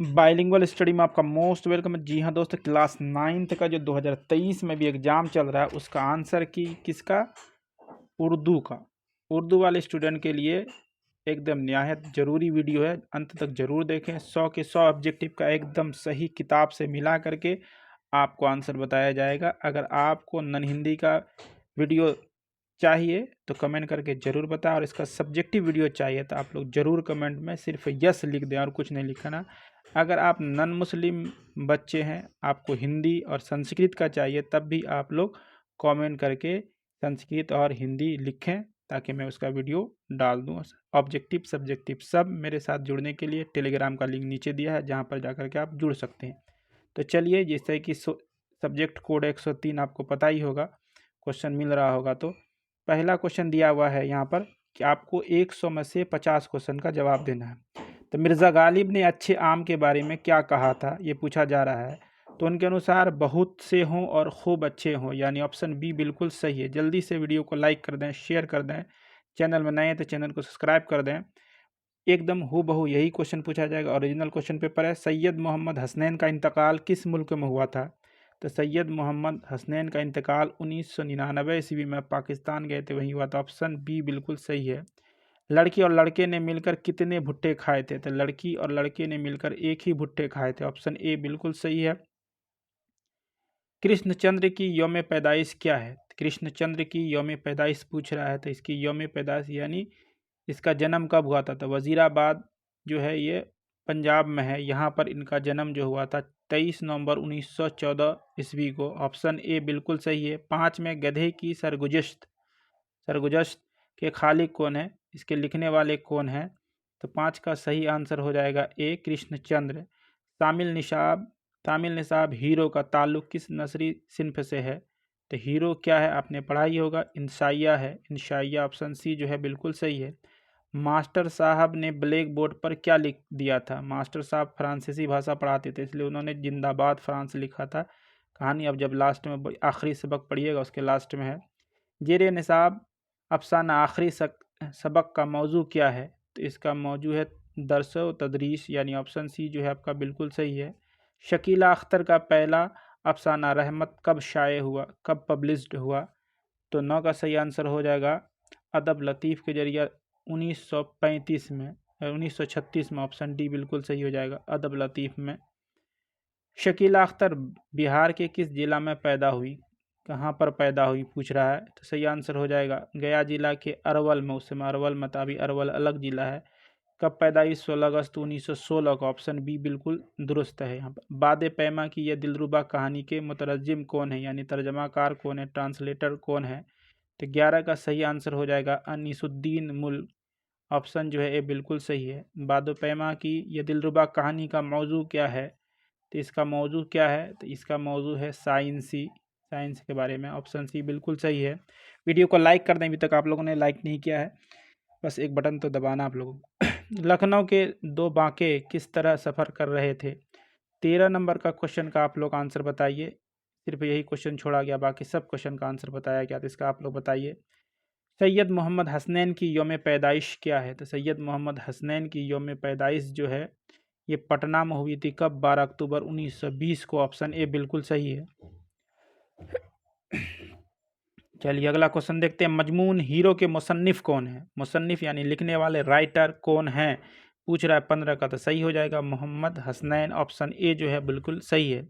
Bilingual study में आपका most welcome. जी हाँ दोस्तों, क्लास 9th का जो 2023 में भी एग्ज़ाम चल रहा है उसका आंसर की किसका, उर्दू का। उर्दू वाले स्टूडेंट के लिए एकदम निहायत ज़रूरी वीडियो है, अंत तक ज़रूर देखें। 100 के 100 ऑब्जेक्टिव का एकदम सही किताब से मिला करके आपको आंसर बताया जाएगा। अगर आपको नन हिंदी का वीडियो चाहिए तो कमेंट करके ज़रूर बताएं, और इसका सब्जेक्टिव वीडियो चाहिए तो आप लोग ज़रूर कमेंट में सिर्फ यस लिख दें और कुछ नहीं लिखना। अगर आप नन मुस्लिम बच्चे हैं, आपको हिंदी और संस्कृत का चाहिए, तब भी आप लोग कमेंट करके संस्कृत और हिंदी लिखें ताकि मैं उसका वीडियो डाल दूँ। ऑब्जेक्टिव सब्जेक्टिव सब मेरे साथ जुड़ने के लिए टेलीग्राम का लिंक नीचे दिया है, जहाँ पर जाकर के आप जुड़ सकते हैं। तो चलिए, जैसे कि सब्जेक्ट कोड 103 आपको पता ही होगा, क्वेश्चन मिल रहा होगा। तो पहला क्वेश्चन दिया हुआ है यहाँ पर कि आपको 100 में से 50 क्वेश्चन का जवाब देना है। तो मिर्ज़ा गालिब ने अच्छे आम के बारे में क्या कहा था, ये पूछा जा रहा है। तो उनके अनुसार बहुत से हों और खूब अच्छे हों, यानी ऑप्शन बी बिल्कुल सही है। जल्दी से वीडियो को लाइक कर दें, शेयर कर दें, चैनल में नए हैं तो चैनल को सब्सक्राइब कर दें। एकदम हूबहू यही क्वेश्चन पूछा जाएगा, ओरिजिनल क्वेश्चन पेपर है। सैयद मोहम्मद हसनैन का इंतकाल किस मुल्क में हुआ था? तो सैयद मोहम्मद हसनैन का इंतकाल 1999 ईस्वी में पाकिस्तान गए थे, वहीं हुआ था। ऑप्शन बी बिल्कुल सही है। लड़की और लड़के ने मिलकर कितने भुट्टे खाए थे? तो लड़की और लड़के ने मिलकर एक ही भुट्टे खाए थे। ऑप्शन ए बिल्कुल सही है। कृष्णचंद्र की यौम पैदाइश क्या है? कृष्णचंद्र की यौम पैदाइश पूछ रहा है, तो इसकी यौम पैदाइश यानी इसका जन्म कब हुआ था? तो वज़ीराबाद जो है ये पंजाब में है, यहाँ पर इनका जन्म जो हुआ था 23 नवंबर 1914 ईस्वी को। ऑप्शन ए बिल्कुल सही है। 5 में गधे की सरगुजश्त के खालिक कौन है? इसके लिखने वाले कौन हैं? तो 5 का सही आंसर हो जाएगा ए, कृष्णचंद्र। तामिल निसाब हीरो का ताल्लुक़ किस नस्री सिन्फ से है? तो हीरो क्या है, आपने पढ़ा ही होगा, इंशाइया है। इंशाइया ऑप्शन सी जो है बिल्कुल सही है। मास्टर साहब ने ब्लैक बोर्ड पर क्या लिख दिया था? मास्टर साहब फ्रांसीसी भाषा पढ़ाते थे, इसलिए उन्होंने जिंदाबाद फ्रांस लिखा था। कहानी अब जब लास्ट में आखिरी सबक पढ़िएगा उसके लास्ट में है। जेरे निसाब अफसाना आखिरी सबक का मौजू क्या है? तो इसका मौजू है दर्स व तदरीस, यानी ऑप्शन सी जो है आपका बिल्कुल सही है। शकीला अख्तर का पहला अफसाना रहमत कब शाये हुआ, कब पब्लिश्ड हुआ? तो 9 का सही आंसर हो जाएगा अदब लतीफ़ के जरिए 1935 में, 1936 में। ऑप्शन डी बिल्कुल सही हो जाएगा, अदब लतीफ़ में। शकीला अख्तर बिहार के किस जिला में पैदा हुई, कहाँ पर पैदा हुई पूछ रहा है? तो सही आंसर हो जाएगा गया जिला के अरवल में। उस समय अरवल में था, अभी अरवल अलग जिला है। कब पैदाइश? 16 अगस्त 1916 को। ऑप्शन बी बिल्कुल दुरुस्त है। यहाँ पर बादे पैमा की यह दिलरुबा कहानी के मुतरजम कौन है, यानी तर्जमाकार कौन है, ट्रांसलेटर कौन है? तो 11 का सही आंसर हो जाएगा अनीसुद्दीन मुल्क। ऑप्शन जो है ए बिल्कुल सही है। बादे पैमा की यह दिलरुबा कहानी का मौजू क्या है? तो इसका मौजू क्या है? तो इसका मौजू है साइंस के बारे में। ऑप्शन सी बिल्कुल सही है। वीडियो को लाइक कर दें, अभी तक आप लोगों ने लाइक नहीं किया है, बस एक बटन तो दबाना आप लोगों को। लखनऊ के दो बांके किस तरह सफ़र कर रहे थे? 13 नंबर का क्वेश्चन का आप लोग आंसर बताइए। सिर्फ यही क्वेश्चन छोड़ा गया, बाकी सब क्वेश्चन का आंसर बताया गया, तो इसका आप लोग बताइए। सैयद मोहम्मद हसनैन की यौम पैदाइश क्या है? तो सैयद मोहम्मद हसनैन की यौम पैदाइश जो है ये पटना में हुई थी। कब? 12 अक्टूबर 1920 को। ऑप्शन ए बिल्कुल सही है। चलिए अगला क्वेश्चन देखते हैं। मजमून हीरो के मुसन्निफ कौन है? मुसन्निफ यानी लिखने वाले, राइटर कौन है पूछ रहा है। 15 का तो सही हो जाएगा मोहम्मद हसनैन। ऑप्शन ए जो है बिल्कुल सही है।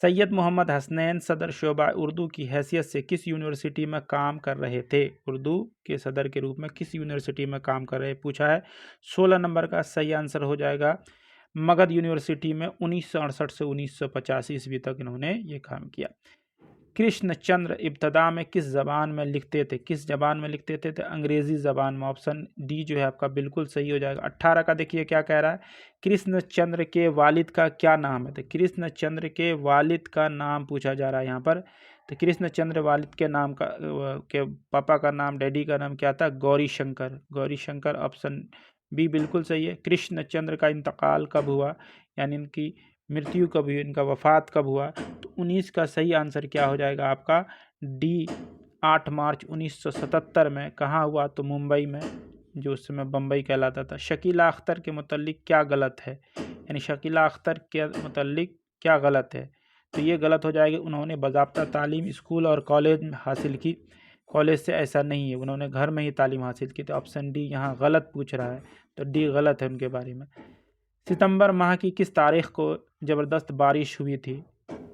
सैयद मोहम्मद हसनैन सदर शोबा उर्दू की हैसियत से किस यूनिवर्सिटी में काम कर रहे थे? उर्दू के सदर के रूप में किस यूनिवर्सिटी में काम कर रहे पूछा है। 16 नंबर का सही आंसर हो जाएगा मगध यूनिवर्सिटी में। 1968 से 1985 ईस्वी तक इन्होंने ये काम किया। कृष्णचंद्र इब्तदा में किस ज़बान में लिखते थे? किस ज़बान में लिखते थे? तो अंग्रेज़ी ज़बान में। ऑप्शन डी जो है आपका बिल्कुल सही हो जाएगा। 18 का देखिए क्या कह रहा है। कृष्णचंद्र के वालिद का क्या नाम है? तो कृष्णचंद्र के वालिद का नाम पूछा जा रहा है यहाँ पर। तो कृष्णचंद्र वालिद के नाम का के पापा का नाम, डैडी का नाम क्या था? गौरी शंकर। गौरी शंकर ऑप्शन बी बिल्कुल सही है। कृष्णचंद्र का इंतकाल कब हुआ, यानी इनकी मृत्यु कब हुई, इनका वफात कब हुआ? तो 19 का सही आंसर क्या हो जाएगा आपका? डी, 8 मार्च 1977 में। कहाँ हुआ? तो मुंबई में, जो उस समय बम्बई कहलाता था। शकीला अख्तर के मुतल्लिक क्या गलत है, यानी शकीला अख्तर के मुतल्लिक क्या गलत है? तो ये गलत हो जाएगा, उन्होंने बाज़ाब्ता तालीम स्कूल और कॉलेज में हासिल की। कॉलेज से ऐसा नहीं है, उन्होंने घर में ही तालीम हासिल की। तो ऑप्शन डी यहाँ गलत पूछ रहा है, तो डी गलत है उनके बारे में। सितंबर माह की किस तारीख को ज़बरदस्त बारिश हुई थी?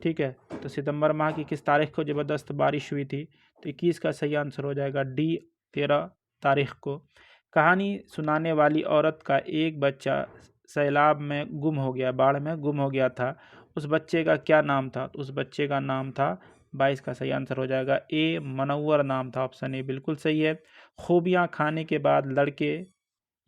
ठीक है, तो सितंबर माह की किस तारीख को ज़बरदस्त बारिश हुई थी? तो 21 का सही आंसर हो जाएगा डी 13 तारीख को। कहानी सुनाने वाली औरत का एक बच्चा सैलाब में गुम हो गया, बाढ़ में गुम हो गया था। उस बच्चे का क्या नाम था? तो उस बच्चे का नाम था, 22 का सही आंसर हो जाएगा ए मनव्वर नाम था। ऑप्शन ए बिल्कुल सही है। खूबियाँ खाने के बाद लड़के,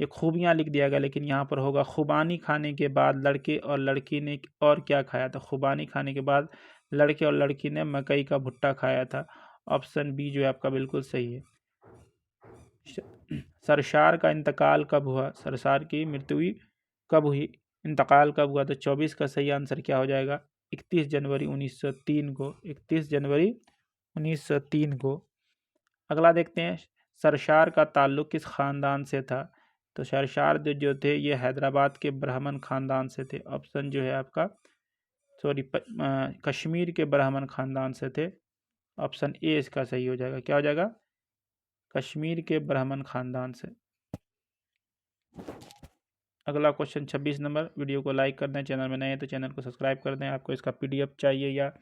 ये खूबियाँ लिख दिया गया लेकिन यहाँ पर होगा खुबानी खाने के बाद लड़के और लड़की ने और क्या खाया था? खुबानी खाने के बाद लड़के और लड़की ने मकई का भुट्टा खाया था। ऑप्शन बी जो है आपका बिल्कुल सही है। सरशार का इंतकाल कब हुआ? सरशार की मृत्यु कब हुई? इंतकाल कब हुआ? तो 24 का सही आंसर क्या हो जाएगा? 31 जनवरी 1903 को। 31 जनवरी 1903 को। अगला देखते हैं, सरशार का ताल्लुक़ किस ख़ानदान से था? तो सरशार जो थे ये हैदराबाद के ब्राह्मण ख़ानदान से थे। ऑप्शन जो है आपका कश्मीर के ब्राह्मण ख़ानदान से थे। ऑप्शन ए इसका सही हो जाएगा। क्या हो जाएगा? कश्मीर के ब्राह्मण ख़ानदान से। अगला क्वेश्चन 26 नंबर। वीडियो को लाइक कर दें, चैनल में नए हैं तो चैनल को सब्सक्राइब कर दें। आपको इसका पीडीएफ चाहिए या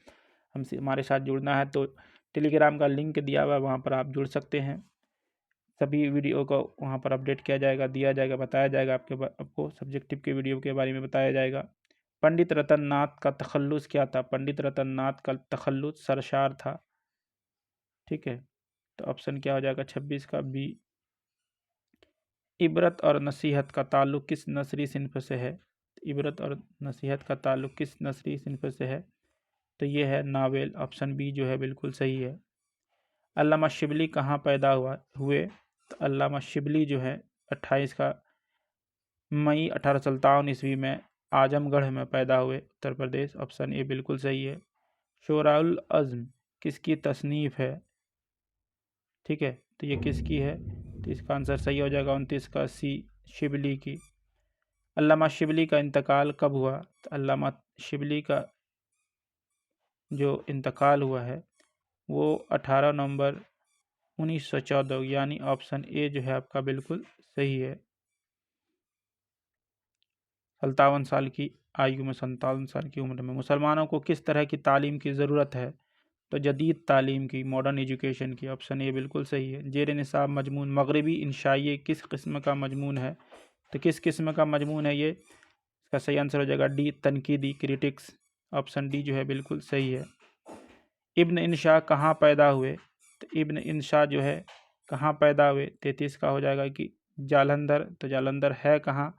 हमसे हमारे साथ जुड़ना है तो टेलीग्राम का लिंक दिया हुआ है, वहाँ पर आप जुड़ सकते हैं। सभी वीडियो को वहाँ पर अपडेट किया जाएगा, दिया जाएगा, बताया जाएगा, आपको सब्जेक्टिव के वीडियो के बारे में बताया जाएगा। पंडित रतन नाथ का तखल्लुस क्या था? पंडित रतन नाथ का तखल्लुस सरशार था। ठीक है, तो ऑप्शन क्या हो जाएगा 26 का बी। इबरत और नसीहत का ताल्लुक़ किस नसरी सिन्फ से है? इबरत और नसीहत का ताल्लुक़ किस नसरी सिन्फ से है? तो ये है नावेल। ऑप्शन बी जो है बिल्कुल सही है। अल्लामा शिबली कहाँ पैदा हुए? तो अल्लामा शिबली जो है 28 का मई 1857 ईस्वी में आजमगढ़ में पैदा हुए, उत्तर प्रदेश। ऑप्शन ए बिल्कुल सही है। शोराउल अज़्म किसकी तसनीफ़ है? ठीक है, तो ये किसकी है? तो इसका आंसर सही हो जाएगा 29 का सी, शिबली की। अल्लामा शिबली का इंतकाल कब हुआ? तो अल्लामा शिबली का जो इंतकाल हुआ है वो 18 नवंबर 1914, यानी ऑप्शन ए जो है आपका बिल्कुल सही है। 57 साल की आयु में, 57 साल की उम्र में। मुसलमानों को किस तरह की तालीम की ज़रूरत है? तो जदीद तालीम की, मॉडर्न एजुकेशन की। ऑप्शन ए बिल्कुल सही है। जेर निसाब मजमून मगरबी इंशाइए किस किस्म का मजमून है? तो किस किस्म का मजमून है ये? इसका सही आंसर हो जाएगा डी, तनकीदी, क्रिटिक्स। ऑप्शन डी जो है बिल्कुल सही है। इब्न इंशा कहाँ पैदा हुए? तो इब्न इंशा जो है कहाँ पैदा हुए? 33 का हो जाएगा कि जालंधर। तो जालंधर है कहाँ?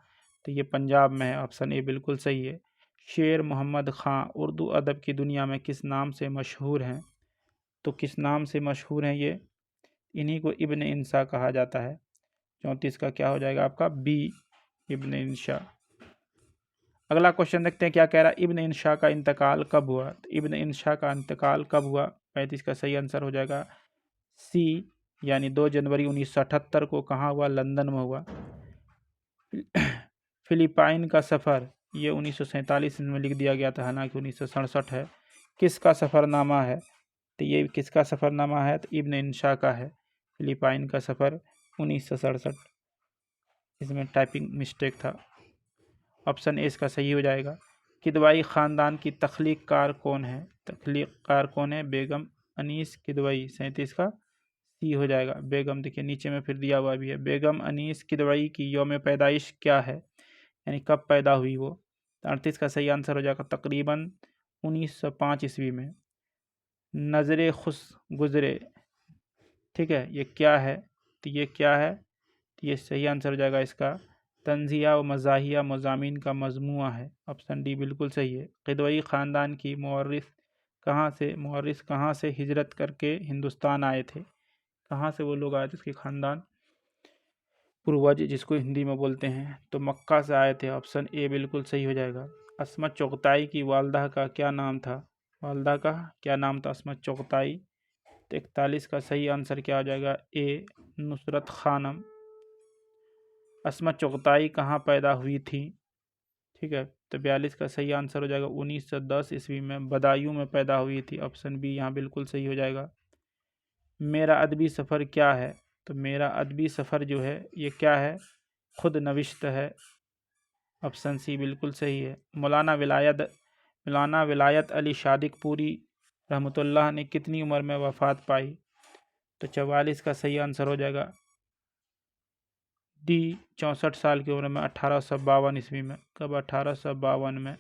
तो ये पंजाब में है। ऑप्शन ए बिल्कुल सही है। शेर मोहम्मद ख़ां उर्दू अदब की दुनिया में किस नाम से मशहूर हैं? तो किस नाम से मशहूर हैं ये? इन्हीं को इब्न इंशा कहा जाता है। 34 का क्या हो जाएगा आपका बी, इब्न इंशा। अगला क्वेश्चन देखते हैं क्या कह रहा है। इब्न इंशा का इंतकाल कब हुआ? तो इब्न इंशा का इंतकाल कब हुआ? 35 का सही आंसर हो जाएगा सी, यानी 2 जनवरी 1978 को। कहाँ हुआ? लंदन में हुआ। फिलिपाइन का सफ़र, ये 1947 में लिख दिया गया था, हालांकि 1967 है। किसका सफ़रनामा है? तो ये किसका सफ़रनामा है? तो इब्न इंशा का है। फिलिपाइन का सफ़र 1967। इसमें टाइपिंग मिस्टेक था। ऑप्शन ए इसका सही हो जाएगा। किदवाई ख़ानदान की तख्लीक कार कौन है? तख्लीक कार कौन है? बेगम अनीस किदवाई। 37 का सी हो जाएगा। बेगम देखिए नीचे में फिर दिया हुआ भी है। बेगम अनीस किदवाई की यौम पैदाइश क्या है, यानी कब पैदा हुई वो? 38 का सही आंसर हो जाएगा तकरीबन 1905 ईस्वी में। नज़रे खुश गुज़रे, ठीक है, ये क्या है? तो ये क्या है? तो ये सही आंसर हो जाएगा इसका तंज़िया व मज़ाहिया मज़ामीन का मजमुआ है। ऑप्शन डी बिल्कुल सही है। किदवई ख़ानदान की मौरिस कहाँ से हिजरत करके हिंदुस्तान आए थे? कहाँ से वो लोग आए थे, उसके ख़ानदान पूर्वज जिसको हिंदी में बोलते हैं, तो मक्का से आए थे। ऑप्शन ए बिल्कुल सही हो जाएगा। अस्मत चुग़ताई की वालदा का क्या नाम था? वालदा का क्या नाम था अस्मत चुग़ताई? तो 41 का सही आंसर क्या हो जाएगा? ए, नुसरत खानम। अस्मत चुग़ताई कहाँ पैदा हुई थी? ठीक है, तो 42 का सही आंसर हो जाएगा 1910 ईस्वी में बदायूं में पैदा हुई थी। ऑप्शन बी यहाँ बिल्कुल सही हो जाएगा। मेरा अदबी सफ़र क्या है? तो मेरा अदबी सफ़र जो है ये क्या है? खुद नविश्त है। ऑप्शन सी बिल्कुल सही है। मौलाना विलायत अली शादिकपुरी रहमतुल्लाह ने कितनी उम्र में वफ़ात पाई? तो 44 का सही आंसर हो जाएगा डी, 64 साल की उम्र में 1852 ईस्वी में। कब? 1852 में।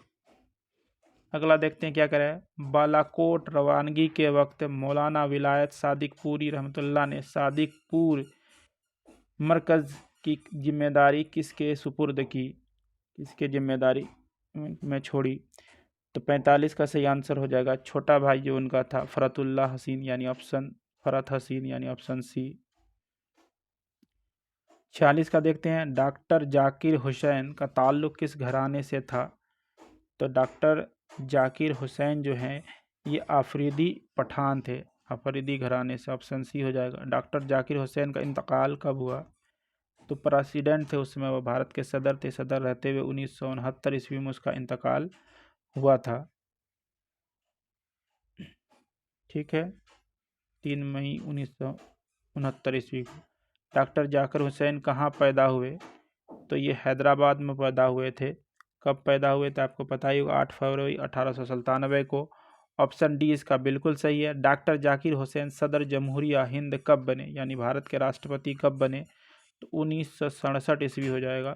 अगला देखते हैं क्या करें। बालाकोट रवानगी के वक्त मौलाना विलायत सादिकपुरी रहमतुल्लाह ने सादिकपुर मरकज़ की जिम्मेदारी किसके सुपुर्द की? किसके जिम्मेदारी में छोड़ी? तो 45 का सही आंसर हो जाएगा छोटा भाई जो उनका था फरतुल्लाह हसीन यानी ऑप्शन फरत हसीन यानी ऑप्शन सी। 46 का देखते हैं। डॉक्टर जाकिर हुसैन का ताल्लुक़ किस घराने से था? तो डॉक्टर जाकिर हुसैन जो हैं ये आफरीदी पठान थे, आफरीदी घराने से। ऑप्शन सी हो जाएगा। डॉक्टर जाकिर हुसैन का इंतकाल कब हुआ? तो प्रेसिडेंट थे उस समय, वो भारत के सदर थे। सदर रहते हुए 1969 ईस्वी में उसका इंतकाल हुआ था। ठीक है, 3 मई 1969 ईस्वी को। डॉक्टर जाकिर हुसैन कहाँ पैदा हुए? तो ये हैदराबाद में पैदा हुए थे। कब पैदा हुए थे आपको पता ही होगा, 8 फरवरी 1897 को। ऑप्शन डी इसका बिल्कुल सही है। डॉक्टर जाकिर हुसैन सदर जमहूरिया हिंद कब बने, यानी भारत के राष्ट्रपति कब बने? तो 1967 ईस्वी हो जाएगा।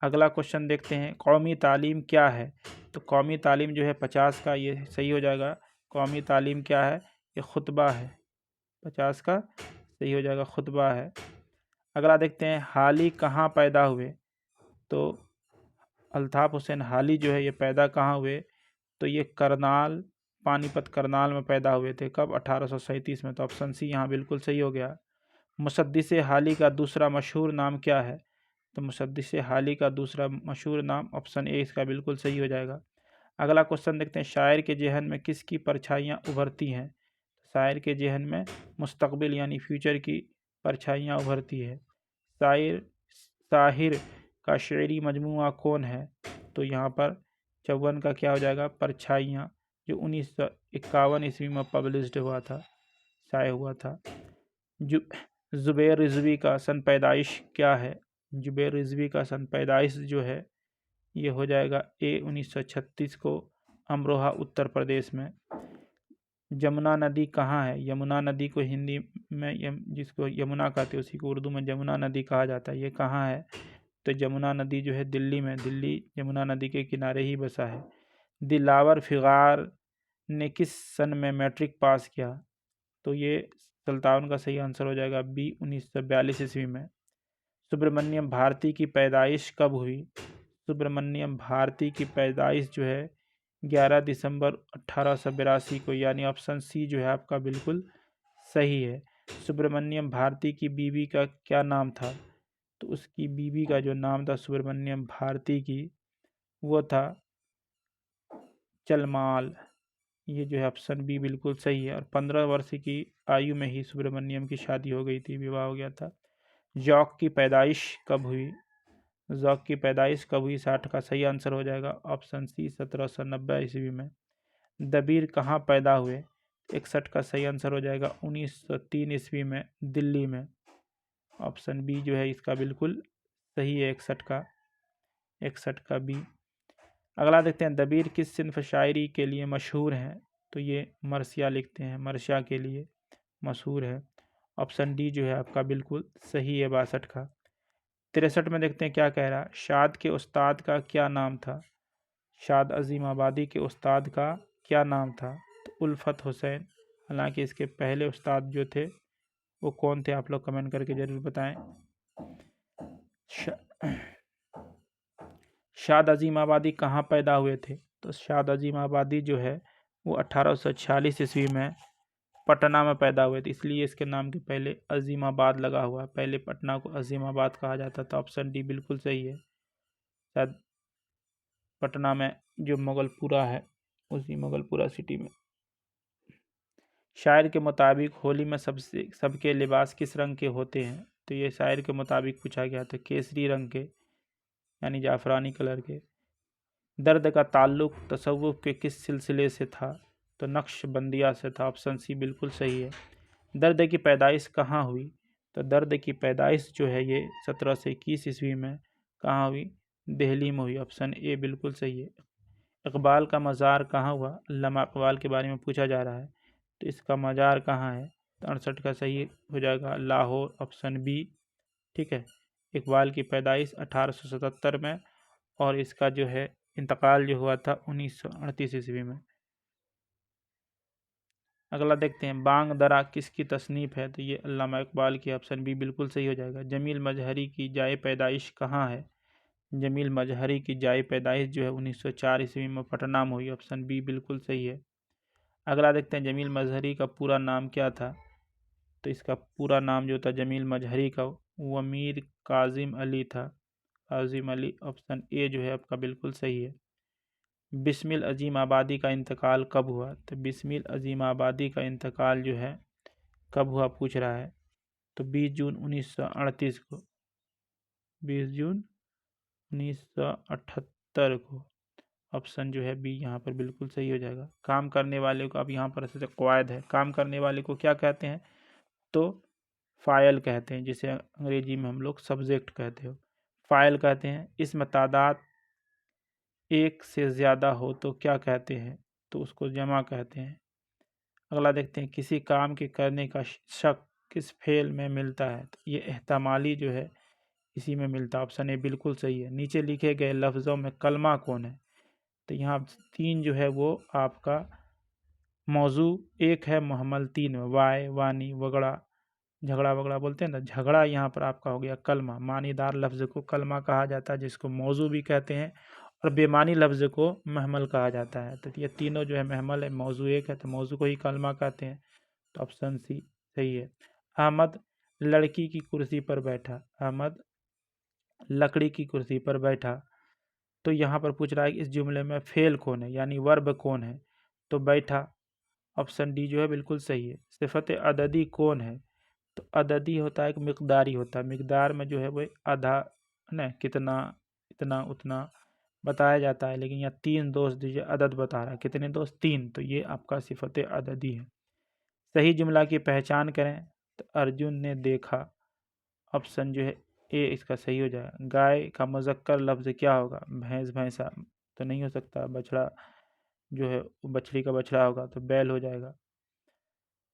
अगला क्वेश्चन देखते हैं। कौमी तालीम क्या है? तो कौमी तालीम जो है 50 का ये सही हो जाएगा। कौमी तालीम क्या है? ये खुतबा है। 50 का सही हो जाएगा, खुतबा है। अगला देखते हैं। हाली कहाँ पैदा हुए? तो अल्ताफ़ हुसैन हाली जो है ये पैदा कहाँ हुए? तो ये करनाल, पानीपत करनाल में पैदा हुए थे। कब? 1837 में। तो ऑप्शन सी यहाँ बिल्कुल सही हो गया। मुसद्दिस हाली का दूसरा मशहूर नाम क्या है? तो मुसद्दिस हाली का दूसरा मशहूर नाम, ऑप्शन ए इसका बिल्कुल सही हो जाएगा। अगला क्वेश्चन देखते हैं। शायर के जहन में किसकी परछाइयाँ उभरती हैं? शायर के जहन में मुस्तकबिल यानी फ्यूचर की परछाइयाँ उभरती है। साहिर का शेरी मजमूआ कौन है? तो यहाँ पर 54 का क्या हो जाएगा? परछाइयाँ, जो 1951 ईस्वी में पब्लिश्ड हुआ था, शाये हुआ था। ज़ुबैर रिज़वी का सन पैदाइश क्या है? ज़ुबैर रिज़वी का सन पैदाइश जो है ये हो जाएगा ए 1936 को, अमरोहा उत्तर प्रदेश में। यमुना नदी कहाँ है? यमुना नदी को हिंदी में जिसको यमुना कहते हैं उसी को उर्दू में यमुना नदी कहा जाता है। ये कहाँ है? तो यमुना नदी जो है दिल्ली में, दिल्ली यमुना नदी के किनारे ही बसा है। दिलावर फिगार ने किस सन में मैट्रिक पास किया? तो ये 57 का सही आंसर हो जाएगा बी, 1942 ईस्वी में। सुब्रमण्यम भारती की पैदाइश कब हुई? सुब्रमण्यम भारती की पैदाइश जो है 11 दिसंबर 1882 को, यानी ऑप्शन सी जो है आपका बिल्कुल सही है। सुब्रमण्यम भारती की बीवी का क्या नाम था? तो उसकी बीवी का जो नाम था सुब्रमण्यम भारती की, वो था चलमाल। ये जो है ऑप्शन बी बिल्कुल सही है। और 15 वर्ष की आयु में ही सुब्रमण्यम की शादी हो गई थी, विवाह हो गया था। जॉक की पैदाइश कब हुई? जॉक की पैदाइश कब हुई? 60 का सही आंसर हो जाएगा ऑप्शन सी, 1790 ईस्वी में। दबीर कहाँ पैदा हुए? 61 का सही आंसर हो जाएगा 1903 ईस्वी में, दिल्ली में। ऑप्शन बी जो है इसका बिल्कुल सही है, 61 का बी। अगला देखते हैं। दबीर किस सिन्फ शायरी के लिए मशहूर हैं? तो ये मरसिया लिखते हैं, मरसिया के लिए मशहूर है। ऑप्शन डी जो है आपका बिल्कुल सही है, 62 का। 63 में देखते हैं क्या कह रहा है। शाद के उस्ताद का क्या नाम था? शाद अजीम आबादी के उस्ताद का क्या नाम था? तो उल्फत हुसैन। हालांकि इसके पहले उस्ताद जो थे वो कौन थे, आप लोग कमेंट करके ज़रूर बताएं। शाद अजीम आबादी कहाँ पैदा हुए थे? तो शाद अजीम आबादी जो है वो 1846 ईस्वी में पटना में पैदा हुए थे, इसलिए इसके नाम के पहले अजीमाबाद लगा हुआ है। पहले पटना को अजीमाबाद कहा जाता था। ऑप्शन डी बिल्कुल सही है। शायद पटना में जो मुगलपुरा है उसी मुगलपुरा सिटी में। शायर के मुताबिक होली में सबके लिबास किस रंग के होते हैं? तो ये शायर के मुताबिक पूछा गया था। केसरी रंग के, यानी जाफरानी कलर के। दर्द का ताल्लुक तसव्वुफ़ के किस सिलसिले से था? तो नक्शबंदिया से था। ऑप्शन सी बिल्कुल सही है। दर्द की पैदाइश कहाँ हुई? तो दर्द की पैदाइश जो है ये 1721 ईस्वी में कहाँ हुई? दिल्ली में हुई। ऑप्शन ए बिल्कुल सही है। इकबाल का मज़ार कहाँ हुआ? अल्लामा इकबाल के बारे में पूछा जा रहा है, तो इसका मज़ार कहाँ है? तो 68 का सही हो जाएगा लाहौर। Option B. ठीक है। इकबाल की पैदाइश 1877 में और इसका जो है इंतकाल जो हुआ था 1938 ईस्वी में। अगला देखते हैं, बांग दरा किसकी तसनीफ़ है? तो ये अल्लामा इकबाल की। ऑप्शन बी बिल्कुल सही हो जाएगा। जमील मजहरी की जाए पैदाइश कहाँ है? जमील मजहरी की जाए पैदाइश जो है 1904 ईस्वी में पटना में हुई। ऑप्शन बी बिल्कुल सही है। अगला देखते हैं, जमील मजहरी का पूरा नाम क्या था? तो इसका पूरा नाम जो था जमील मजहरी का वो मीर काजिम अली था। काजिम अली। ऑप्शन ए जो है आपका बिल्कुल सही है। बिस्मिल अजीम आबादी का इंतकाल कब हुआ? तो बिस्मिल अजीम आबादी का इंतकाल जो है कब हुआ पूछ रहा है, तो 20 जून 1938 को। 20 जून 1978 को। ऑप्शन जो है बी यहाँ पर बिल्कुल सही हो जाएगा। काम करने वाले को, अब यहाँ पर ऐसे कवायद है, काम करने वाले को क्या कहते हैं? तो फ़ाइल कहते हैं, जिसे अंग्रेजी में हम लोग सब्जेक्ट कहते हो, फ़ाइल कहते हैं। इसमें तादाद एक से ज़्यादा हो तो क्या कहते हैं? तो उसको जमा कहते हैं। अगला देखते हैं, किसी काम के करने का शक किस फेल में मिलता है? तो ये एहतमाली जो है इसी में मिलता है। ऑप्शन ए बिल्कुल सही है। नीचे लिखे गए लफ्ज़ों में कलमा कौन है? तो यहाँ 3 जो है वो आपका मौजू, एक है मुहम्मल, 3 में वाय, वानी, वगड़ा, झगड़ा वगड़ा बोलते हैं ना, झगड़ा यहाँ पर आपका हो गया कलमा। मानीदार लफ्ज़ को कलमा कहा जाता है, जिसको मौजू भी कहते हैं, और बेमानी लफ्ज़ को महमल कहा जाता है। तो ये तीनों जो है महमल है, मौजू एक है, तो मौजू को ही कलमा कहते हैं। तो ऑप्शन सी सही है। अहमद लड़की की कुर्सी पर बैठा। अहमद लकड़ी की कुर्सी पर बैठा। तो यहाँ पर पूछ रहा है कि इस जुमले में फेल कौन है, यानी वर्ब कौन है? तो बैठा। ऑप्शन डी जो है बिल्कुल सही है। सिफत अददी कौन है? तो अददी होता है, एक मिकदारी होता है। मिकदार में जो है वो आधा है ना, कितना, इतना, उतना बताया जाता है, लेकिन यहाँ 3 दोस्त दीजिए, अदद बता रहा है। कितने दोस्त? 3। तो ये आपका सिफत अददी है। सही जुमला की पहचान करें। तो अर्जुन ने देखा। ऑप्शन जो है ए इसका सही हो जाएगा। गाय का मुज़क्कर लफ्ज़ क्या होगा? भैंस, भैंसा तो नहीं हो सकता। बछड़ा जो है बछड़ी का बछड़ा होगा, तो बैल हो जाएगा।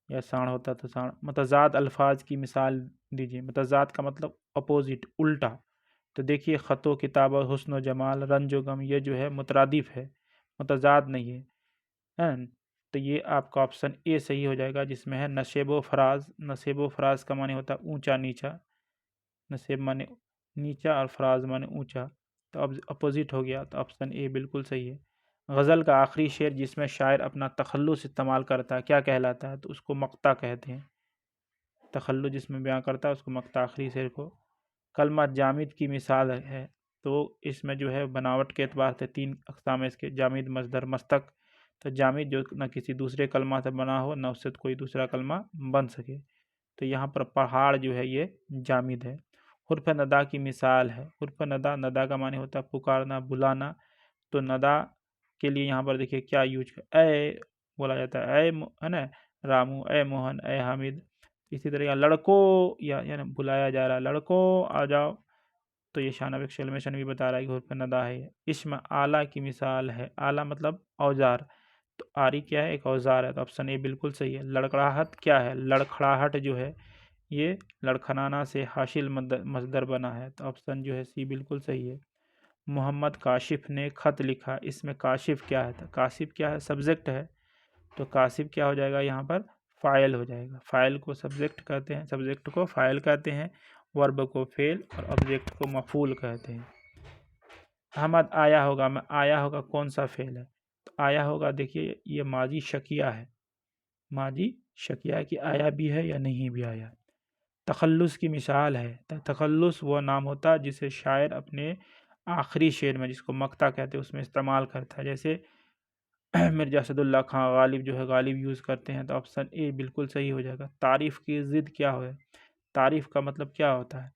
या सांड होता तो सांड। मतज़ाद अल्फाज की मिसाल दीजिए। मतज़ाद का मतलब अपोजिट, उल्टा। तो देखिए, ख़तो, किताब, हुस्न व जमाल, रंज व गम, ये जो है मुतरादिफ है, मतज़ाद नहीं है। तो ये आपका ऑप्शन ए सही हो जाएगा, जिसमें है नशेब व फराज। नशेब व फराज का माने होता है ऊंचा नीचा। नसेब माने नीचा और फराज माने ऊंचा, तो अब अपोजिट हो गया। तो ऑप्शन ए बिल्कुल सही है। गज़ल का आखिरी शेर जिसमें शायर अपना तखल्लुस इस्तेमाल करता है क्या कहलाता है? तो उसको मक्ता कहते हैं। तखल्लुस जिसमें बयां करता है उसको मक्ता, आखिरी शेर को। कलमा जामिद की मिसाल है। तो इसमें जो है बनावट के एतबार से 3 अक़साम है इसके, जामिद, मस्दर, मस्तक। तो जामिद जो न किसी दूसरे कलमा से बना हो, न उससे कोई दूसरा कलमा बन सके। तो यहाँ पर पहाड़ जो है ये जामिद है। हुर्फ नदा की मिसाल है। हुर्फ नदा, नदा का माने होता है पुकारना, बुलाना। तो नदा के लिए यहाँ पर देखिए क्या यूज ए बोला जाता है, है ना, रामू, ए मोहन, ए हामिद। इसी तरह लड़कों, या बुलाया जा रहा है, लड़कों आ जाओ। तो ये शान ऑफ एक्सक्लेमेशन भी बता रहा है कि हुर्फ नदा है। इस्म आला की मिसाल है। आला मतलब औजार। तो आरी क्या है? एक औजार है। तो ऑप्शन ए बिल्कुल सही है। लड़खड़ाहट क्या है? लड़खड़ाहट जो है ये लड़खड़ाना से हासिल मसदर बना है। तो ऑप्शन जो है सी बिल्कुल सही है। मोहम्मद काशिफ ने ख़त लिखा। इसमें काशिफ क्या है? तो काशिफ क्या है? सब्जेक्ट है। तो काशिफ क्या हो जाएगा यहाँ पर? फ़ाइल हो जाएगा। फ़ाइल को सब्जेक्ट कहते हैं, सब्जेक्ट को फ़ाइल कहते हैं, वर्ब को फेल और ऑब्जेक्ट को मफूल कहते हैं। अहमद आया होगा में आया होगा कौन सा फेल है? तो आया होगा देखिए ये माजी शकिया है। माजी शकिया है कि आया भी है या नहीं भी आया। तखल्लुस की मिसाल है। तखल्लुस वो नाम होता है जिसे शायर अपने आखिरी शेर में, जिसको मक्ता कहते हैं, उसमें इस्तेमाल करता है। जैसे मिर्ज़ा असदुल्ला खां गालिब जो है गालिब यूज़ करते हैं। तो ऑप्शन ए बिल्कुल सही हो जाएगा। तारीफ़ की ज़िद क्या है? तारीफ़ का मतलब क्या होता है?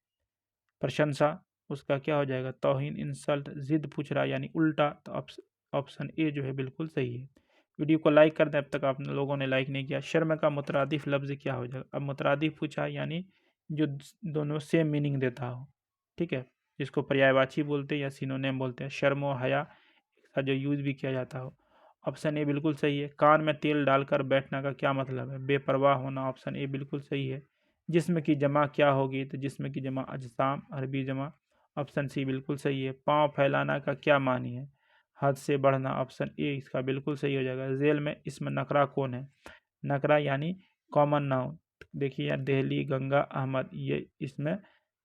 प्रशंसा। उसका क्या हो जाएगा, तौहीन, इंसल्ट, ज़िद पूछ रहा है यानी उल्टा, तो ऑप्शन ए जो है बिल्कुल सही है। वीडियो को लाइक कर दें, अब तक आप लोगों ने लाइक नहीं किया। शर्म का मुतरादिफ लफ्ज़ क्या हो जाएगा, अब मुतरादिफ पूछा है यानी जो दोनों सेम मीनिंग देता हो, ठीक है, जिसको पर्यायवाची बोलते हैं या सिनोनिम बोलते हैं, शर्म और हया का जो यूज़ भी किया जाता हो। ऑप्शन ए बिल्कुल सही है। कान में तेल डालकर बैठना का क्या मतलब है, बेपरवाह होना, ऑप्शन ए बिल्कुल सही है। जिस्म की जमा क्या होगी, तो जिस्म की जमा अजसाम, अरबी जमा, ऑप्शन सी बिल्कुल सही है। पाँव फैलाना का क्या मानी है, हद से बढ़ना, ऑप्शन ए इसका बिल्कुल सही हो जाएगा। जेल में इसमें नकरा कौन है, नकरा यानी कॉमन नाउन, देखिए यार दहली, गंगा, अहमद, ये इसमें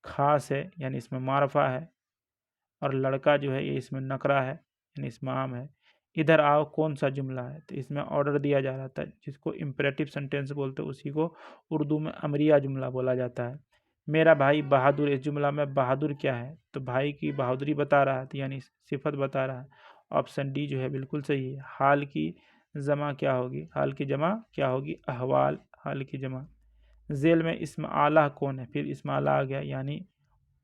खास है यानी इसमें मारफा है, और लड़का जो है ये इसमें नकरा है यानी इसमें आम है। इधर आओ कौन सा जुमला है, तो इसमें ऑर्डर दिया जा रहा था, जिसको इम्परेटिव सेंटेंस बोलते हैं, उसी को उर्दू में अमरिया जुमला बोला जाता है। मेरा भाई बहादुर, इस जुमला में बहादुर क्या है, तो भाई की बहादुरी बता रहा है, तो यानी सिफत बता रहा है। ऑप्शन डी जो है बिल्कुल सही है। हाल की जमा क्या होगी, हाल की जमा क्या होगी, अहवाल, हाल की जमा। जेल में इसमें आला कौन है, फिर इसमें आला आ गया यानी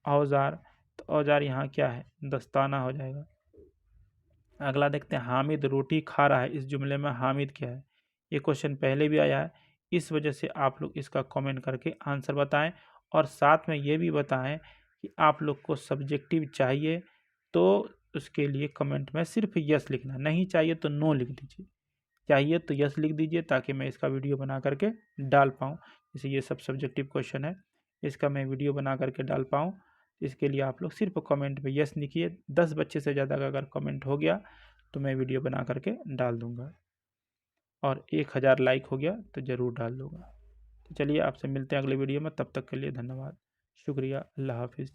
औजार, तो औजार यहाँ क्या है, दस्ताना हो जाएगा। अगला देखते हैं, हामिद रोटी खा रहा है, इस जुमले में हामिद क्या है। ये क्वेश्चन पहले भी आया है, इस वजह से आप लोग इसका कमेंट करके आंसर बताएं, और साथ में ये भी बताएं कि आप लोग को सब्जेक्टिव चाहिए तो उसके लिए कमेंट में सिर्फ यस लिखना, नहीं चाहिए तो नो लिख दीजिए, चाहिए तो यस लिख दीजिए ताकि मैं इसका वीडियो बना करके डाल पाऊँ। जैसे ये सब सब्जेक्टिव क्वेश्चन है, इसका मैं वीडियो बना करके डाल पाऊँ, इसके लिए आप लोग सिर्फ कमेंट में यस लिखिए। 10 बच्चे से ज़्यादा का अगर कमेंट हो गया तो मैं वीडियो बना करके डाल दूँगा, और 1000 लाइक हो गया तो ज़रूर डाल दूँगा। तो चलिए आपसे मिलते हैं अगले वीडियो में, तब तक के लिए धन्यवाद, शुक्रिया, अल्लाह हाफिज़।